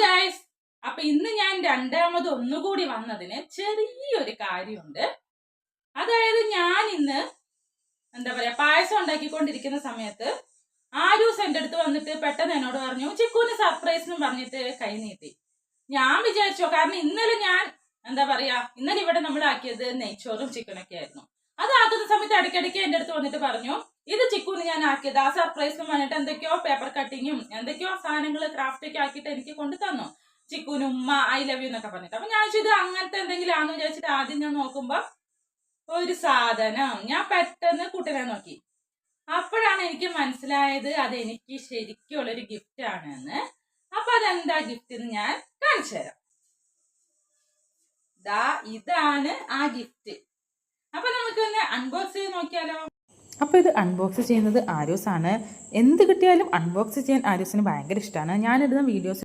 Guys, അപ്പൊ ഇന്ന് ഞാൻ രണ്ടാമത് ഒന്നുകൂടി വന്നതിന് ചെറിയൊരു കാര്യമുണ്ട്. അതായത് ഞാൻ ഇന്ന് എന്താ പറയാ പായസം ഉണ്ടാക്കിക്കൊണ്ടിരിക്കുന്ന സമയത്ത് ആരൂസ് എൻ്റെ അടുത്ത് വന്നിട്ട് പെട്ടെന്ന് എന്നോട് പറഞ്ഞു ചിക്കുവിന് സർപ്രൈസ് എന്ന് പറഞ്ഞിട്ട് കൈ നീട്ടി. ഞാൻ വിചാരിച്ചോ, കാരണം ഇന്നലെ ഞാൻ എന്താ പറയാ ഇന്നലെ ഇവിടെ നമ്മൾ ആക്കിയത് നെയ്ച്ചോറും ചിക്കനൊക്കെ ആയിരുന്നു. അത് ആക്കുന്ന സമയത്ത് ഇടയ്ക്കിടയ്ക്ക് എൻ്റെ അടുത്ത് വന്നിട്ട് പറഞ്ഞു ഇത് ചിക്കുവിന് ഞാൻ ആക്കിയത്, ആ സർപ്രൈസ് എന്ന് പറഞ്ഞിട്ട് എന്തൊക്കെയോ പേപ്പർ കട്ടിങ്ങും എന്തൊക്കെയോ സാധനങ്ങൾ ക്രാഫ്റ്റ് ഒക്കെ ആക്കിയിട്ട് എനിക്ക് കൊണ്ടു തന്നു. ചിക്കുന് ഉമ്മ ഐ ലവ് യു എന്നൊക്കെ പറഞ്ഞിട്ട്. അപ്പൊ ഞാൻ ഇത് അങ്ങനത്തെ എന്തെങ്കിലും ആണെന്ന് വിചാരിച്ചിട്ട് ആദ്യം ഞാൻ നോക്കുമ്പോ ഒരു സാധനം, ഞാൻ പെട്ടെന്ന് കുട്ടനെ നോക്കി. അപ്പോഴാണ് എനിക്ക് മനസ്സിലായത് അത് എനിക്ക് ശരിക്കുള്ളൊരു ഗിഫ്റ്റ് ആണെന്ന്. അപ്പൊ അതെന്താ ഗിഫ്റ്റ് എന്ന് ഞാൻ കാണിച്ചു തരാം. ഇതാണ് ആ ഗിഫ്റ്റ്. അപ്പൊ നമുക്കൊന്ന് അൺബോക്സ് ചെയ്ത് നോക്കിയാലോ. അപ്പോൾ ഇത് അൺബോക്സ് ചെയ്യുന്നത് ആരൂസാണ്. എന്ത് കിട്ടിയാലും അൺബോക്സ് ചെയ്യാൻ ആരൂസിന് ഭയങ്കര ഇഷ്ടമാണ്. ഞാനിടുന്ന വീഡിയോസ്